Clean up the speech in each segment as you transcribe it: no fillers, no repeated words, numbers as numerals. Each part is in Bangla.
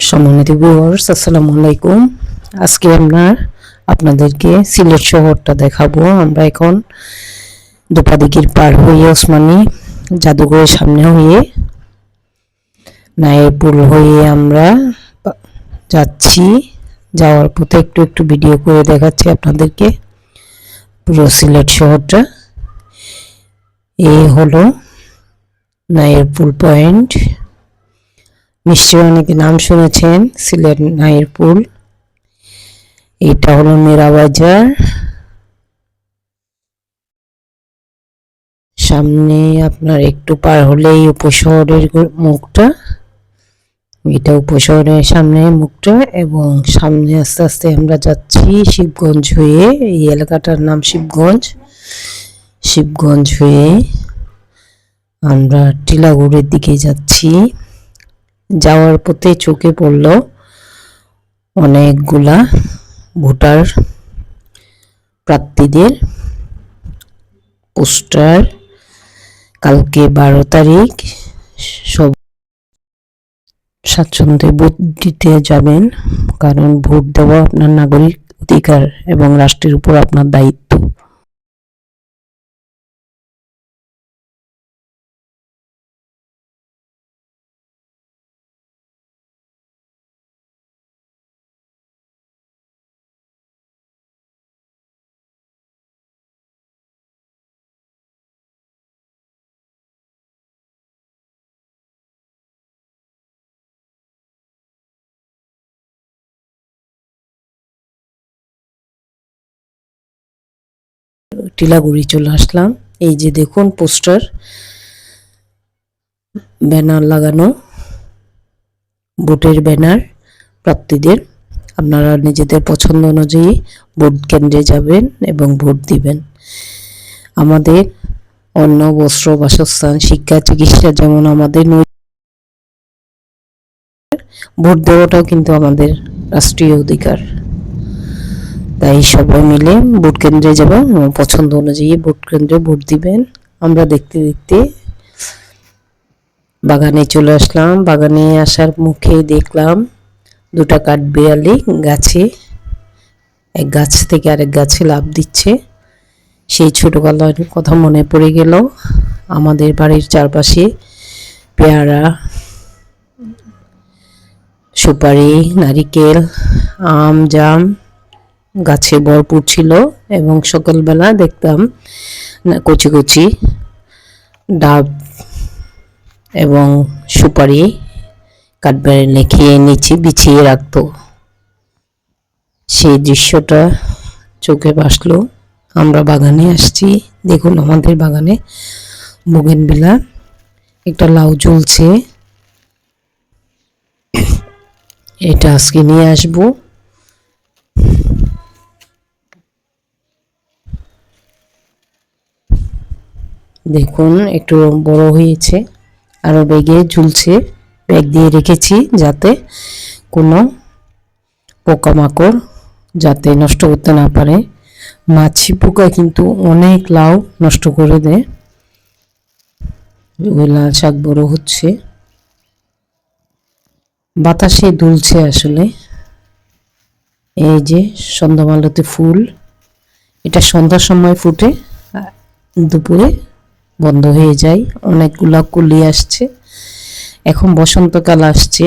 সম্মানিত ভিউয়ার্স, আসসালামু আলাইকুম। আজকে আমরা আপনাদেরকে সিলেট শহরটা দেখাবো। আমরা এখন দোপাদিঘির পার হয়ে ওসমানী জাদুঘরের সামনে হয়ে নায়েরপুল হয়ে আমরা যাচ্ছি। যাওয়ার পথে একটু একটু ভিডিও করে দেখাচ্ছি আপনাদেরকে পুরো সিলেট শহরটা। এই হলো নায়েরপুল পয়েন্ট। নিশ্চয়ই অনেকে নাম শুনেছেন সিলেট নায়েরপুল। এটা হলো মেরা বাজার। সামনে আপনার একটু পার হলেই উপশহরের মুখটা, এটা উপশহরের সামনে মুখটা, এবং সামনে আস্তে আস্তে আমরা যাচ্ছি শিবগঞ্জ হয়ে। এই এলাকাটার নাম শিবগঞ্জ। শিবগঞ্জ হয়ে আমরা টিলাগড়ের দিকে যাচ্ছি। যাওয়ার পথে চোখে পড়ল অনেকগুলা ভোটার প্রার্থীদের পোস্টার। কালকে 12 তারিখ, সব স্বাচ্ছন্দ্যে ভোট দিতে যাবেন, কারণ ভোট দেওয়া আপনার নাগরিক অধিকার এবং রাষ্ট্রের উপর আপনার দায়িত্ব। টিলাগুড়ি চলে আসলাম। এই যে দেখুন পোস্টার, ব্যানার লাগানো, ভোটের ব্যানার প্রার্থীদের। আপনারা নিজেদের পছন্দ অনুযায়ী ভোট কেন্দ্রে যাবেন এবং ভোট দিবেন। আমাদের অন্ন, বস্ত্র, বাসস্থান, শিক্ষা, চিকিৎসা যেমন আমাদের, ভোট দেওয়াটাও কিন্তু আমাদের রাষ্ট্রীয় অধিকার। তাই সবাই মিলে ভোট কেন্দ্রে যাবেন, পছন্দ অনুযায়ী ভোট কেন্দ্রে ভোট দিবেন। আমরা দেখতে দেখতে বাগানে চলে আসলাম। বাগানে আসার মুখে দেখলাম দুটা কাঠবিড়ালি গাছে, এক গাছ থেকে আরেক গাছে লাফ দিচ্ছে। সেই ছোটবেলার কথা মনে পড়ে গেল। আমাদের বাড়ির চারপাশে পেয়ারা, সুপারি, নারিকেল, আম, জাম গাছে ভরপুর ছিল, এবং সকালবেলা দেখতাম কচি কচি ডাব এবং সুপারি কাঠবিড়ালি খেয়ে নিচে বিছিয়ে রাখতো। সেই দৃশ্যটা চোখে ভাসলো। আমরা বাগানে আসছি। দেখুন আমাদের বাগানে বোগেনভিলা, একটা লাউ ঝুলছে, এটা আজকে নিয়ে আসবো। দেখুন একটু বড় হয়েছে, আরো ব্যাগে ঝুলছে। ব্যাগ দিয়ে রেখেছি যাতে কোনো পোকামাকড় যাতে নষ্ট করতে না পারে। মাছি পোকা কিন্তু অনেক লাউ নষ্ট করে দেয়। ওই লাল শাক বড় হচ্ছে, বাতাসে দুলছে আসলে। এই যে সন্ধ্যামালতি ফুল, এটা সন্ধ্যার সময় ফুটে, দুপুরে বন্ধ হয়ে যায়। অনেকগুলা কুলি আসছে। এখন বসন্তকাল আসছে,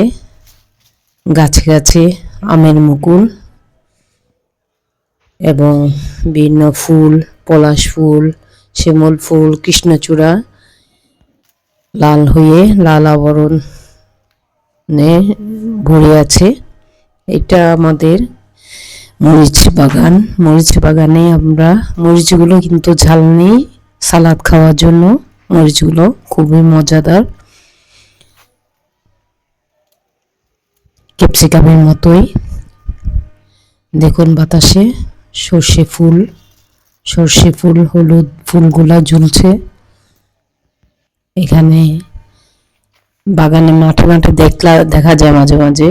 গাছে গাছে আমের মুকুল এবং বিভিন্ন ফুল, পলাশ ফুল, শিমুল ফুল, কৃষ্ণচূড়া লাল হয়ে লাল আবরণে ভরে আছে। এটা আমাদের মরিচ বাগান। মরিচ বাগানে আমরা, মরিচগুলো কিন্তু ঝাল নেই, সালাদ খাওয়ার জন্য মরিচগুলো খুবই মজাদার, ক্যাপসিকামের মতোই। দেখুন বাতাসে সর্ষে ফুল, সর্ষে ফুল, হলুদ ফুলগুলা ঝুলছে। এখানে বাগানে মাঠে মাঠে দেখা যায় মাঝে মাঝে,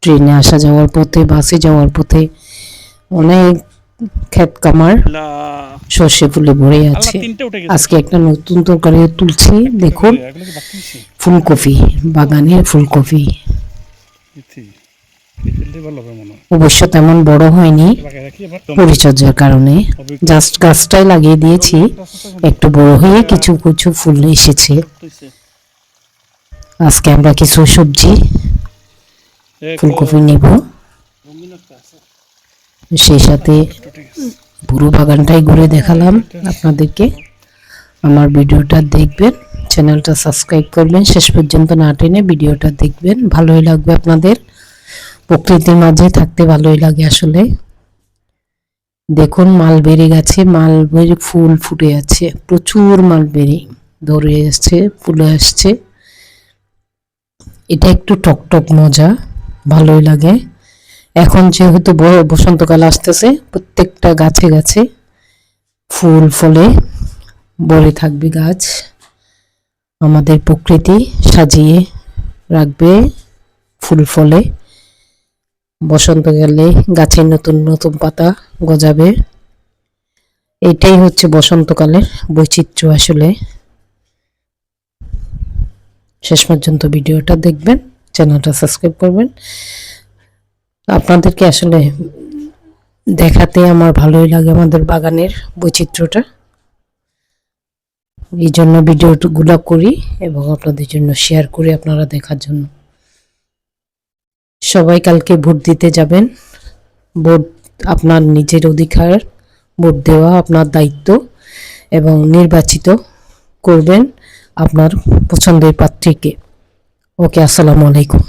ট্রেনে আসা যাওয়ার পথে, বাসে যাওয়ার পথে অনেক ক্ষেত কামার সর্ষে ফুলে ভরে আছে। আজকে একটা নতুন তরকারি তুলছি। দেখুন ফুলকপি, বাগানের ফুলকপি। অবশ্য তেমন বড় হয়নি পরিচর্যার কারণে, জাস্ট গাছটাই লাগিয়ে দিয়েছি, একটু বড় হয়ে কিছু কিছু ফুল এসেছে। আজকে আমরা কিছু সবজি ফুলকপি নেব, সেই সাথে পুরো বাগানটাই ঘুরে দেখালাম আপনাদেরকে। আমার ভিডিওটা দেখবেন, চ্যানেলটা সাবস্ক্রাইব করবেন, শেষ পর্যন্ত না টেনে ভিডিওটা দেখবেন, ভালোই লাগবে আপনাদের। প্রকৃতির মাঝে থাকতে ভালোই লাগে আসলে। দেখুন মালবেরি গাছে মালবেরি ফুল ফুটে আছে, প্রচুর মালবেরি ধরে আসছে, ফুলে আসছে। এটা একটু টকটক মজা, ভালোই লাগে। এখন যেহেতু বসন্তকাল আসতেছে, প্রত্যেকটা গাছে গাছে ফুল ফলে ভরে থাকবে গাছ। আমাদের প্রকৃতি সাজিয়ে রাখবে ফুল ফলে। বসন্তকালে গাছের নতুন নতুন পাতা গজাবে। এটাই হচ্ছে বসন্তকালের বৈচিত্র্য আসলে। শেষ পর্যন্ত ভিডিওটা দেখবেন, চ্যানেলটা সাবস্ক্রাইব করবেন। আপনাদেরকে আসলে দেখাতে আমার ভালোই লাগে আমাদের বাগানের বৈচিত্র্যটা, এই জন্য ভিডিওগুলো করি এবং আপনাদের জন্য শেয়ার করি আপনারা দেখার জন্য। সবাই কালকে ভোট দিতে যাবেন। ভোট আপনার নিজের অধিকার, ভোট দেওয়া আপনার দায়িত্ব, এবং নির্বাচিত করবেন আপনার পছন্দের প্রার্থীকে। ওকে, আসসালামু আলাইকুম।